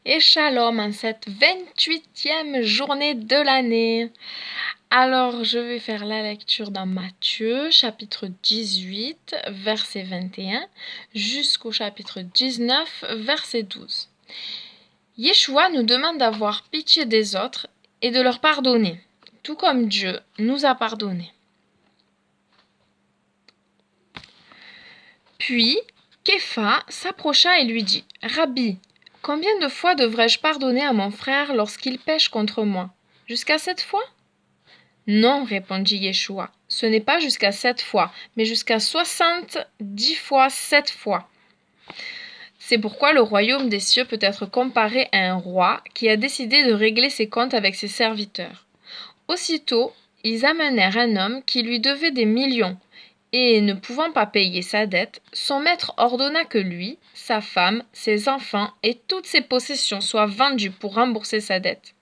Et shalom en cette 28e journée de l'année. Alors, je vais faire la lecture dans Matthieu, chapitre 18, verset 21, jusqu'au chapitre 19, verset 12. Yeshua nous demande d'avoir pitié des autres et de leur pardonner, tout comme Dieu nous a pardonné. Puis, Képha s'approcha et lui dit : « Rabbi, combien de fois devrais-je pardonner à mon frère lorsqu'il pêche contre moi ? Jusqu'à 7 fois ? » Non, répondit Yeshua, ce n'est pas jusqu'à 7 fois, mais jusqu'à 70 fois 7 fois. C'est pourquoi le royaume des cieux peut être comparé à un roi qui a décidé de régler ses comptes avec ses serviteurs. Aussitôt, ils amenèrent un homme qui lui devait des millions, et ne pouvant pas payer sa dette, son maître ordonna que lui, sa femme, ses enfants et toutes ses possessions soient vendus pour rembourser sa dette.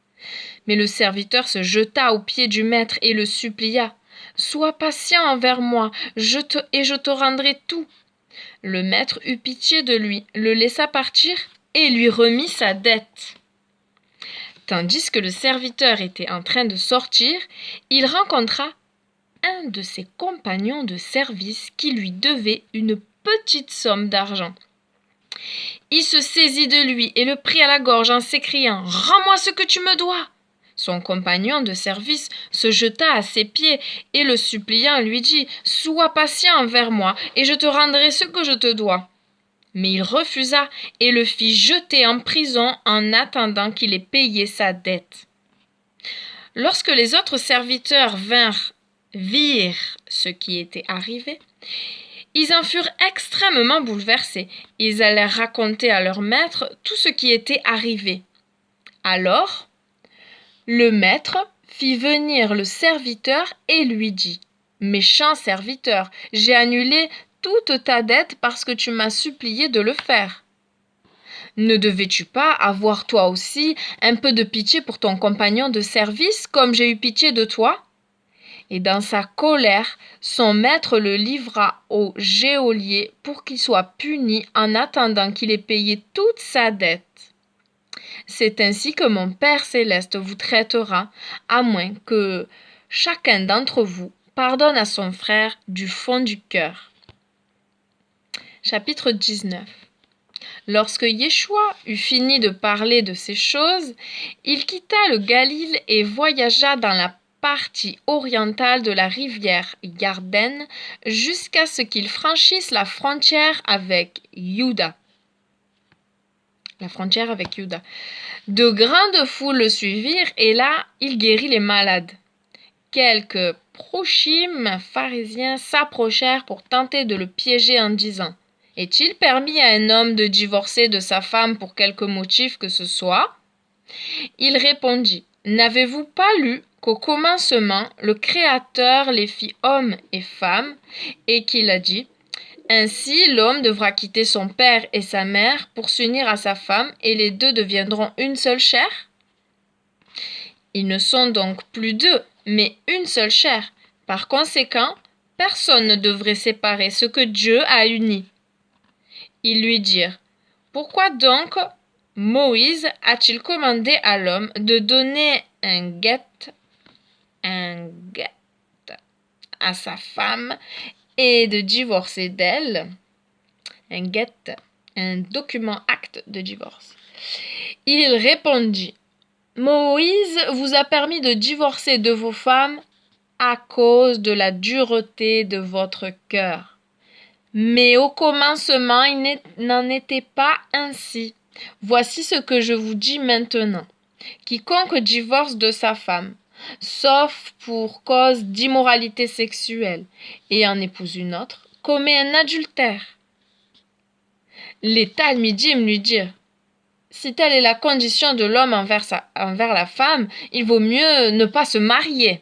Mais le serviteur se jeta aux pieds du maître et le supplia : « Sois patient envers moi, et je te rendrai tout. » Le maître eut pitié de lui, le laissa partir et lui remit sa dette. Tandis que le serviteur était en train de sortir, il rencontra un de ses compagnons de service qui lui devait une petite somme d'argent. Il se saisit de lui et le prit à la gorge en s'écriant : « Rends-moi ce que tu me dois !» Son compagnon de service se jeta à ses pieds et le suppliant lui dit : « Sois patient envers moi et je te rendrai ce que je te dois. » Mais il refusa et le fit jeter en prison en attendant qu'il ait payé sa dette. Lorsque les autres serviteurs virent ce qui était arrivé, ils en furent extrêmement bouleversés. Ils allèrent raconter à leur maître tout ce qui était arrivé. Alors, le maître fit venir le serviteur et lui dit : « Méchant serviteur, j'ai annulé toute ta dette parce que tu m'as supplié de le faire. Ne devais-tu pas avoir toi aussi un peu de pitié pour ton compagnon de service comme j'ai eu pitié de toi ? » Et dans sa colère, son maître le livra au geôlier pour qu'il soit puni en attendant qu'il ait payé toute sa dette. C'est ainsi que mon Père céleste vous traitera, à moins que chacun d'entre vous pardonne à son frère du fond du cœur. Chapitre 19. Lorsque Yeshua eut fini de parler de ces choses, il quitta le Galile et voyagea dans la partie orientale de la rivière Yarden jusqu'à ce qu'il franchisse la frontière avec Juda. De grandes foules le suivirent et là, il guérit les malades. Quelques prochim pharisiens s'approchèrent pour tenter de le piéger en disant : « Est-il permis à un homme de divorcer de sa femme pour quelque motif que ce soit ? » Il répondit : « N'avez-vous pas lu qu'au commencement, le Créateur les fit hommes et femmes, et qu'il a dit : ainsi l'homme devra quitter son père et sa mère pour s'unir à sa femme, et les deux deviendront une seule chair ? Ils ne sont donc plus deux, mais une seule chair. Par conséquent, personne ne devrait séparer ce que Dieu a uni. » Ils lui dirent : « Pourquoi donc Moïse a-t-il commandé à l'homme de donner un guet à sa femme et de divorcer d'elle ?» Un guet, un document acte de divorce. Il répondit : « Moïse vous a permis de divorcer de vos femmes à cause de la dureté de votre cœur. Mais au commencement, il n'en était pas ainsi. Voici ce que je vous dis maintenant. Quiconque divorce de sa femme, sauf pour cause d'immoralité sexuelle, et en épouse une autre, commet un adultère. » Les Talmidim lui dirent : « Si telle est la condition de l'homme envers la femme, il vaut mieux ne pas se marier. »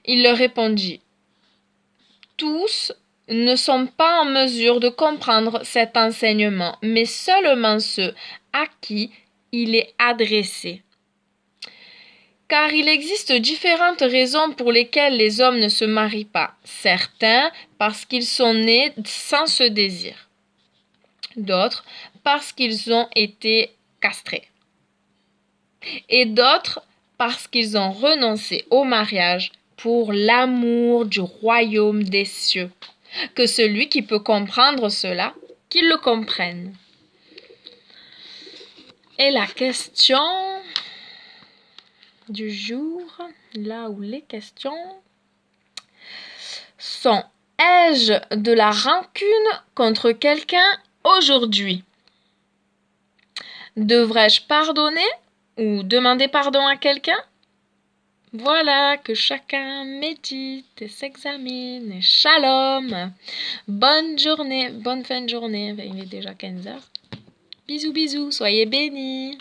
Il leur répondit : « Tous ne sont pas en mesure de comprendre cet enseignement, mais seulement ceux à qui il est adressé. Car il existe différentes raisons pour lesquelles les hommes ne se marient pas. Certains parce qu'ils sont nés sans ce désir. D'autres parce qu'ils ont été castrés. Et d'autres parce qu'ils ont renoncé au mariage pour l'amour du royaume des cieux. Que celui qui peut comprendre cela, qu'il le comprenne. Et la question du jour, là où les questions sont: ai-je de la rancune contre quelqu'un aujourd'hui? Devrais-je pardonner ou demander pardon à quelqu'un? Voilà, que chacun médite et s'examine. Et shalom! Bonne journée, bonne fin de journée. Il est déjà 15h. Bisous, bisous, soyez bénis.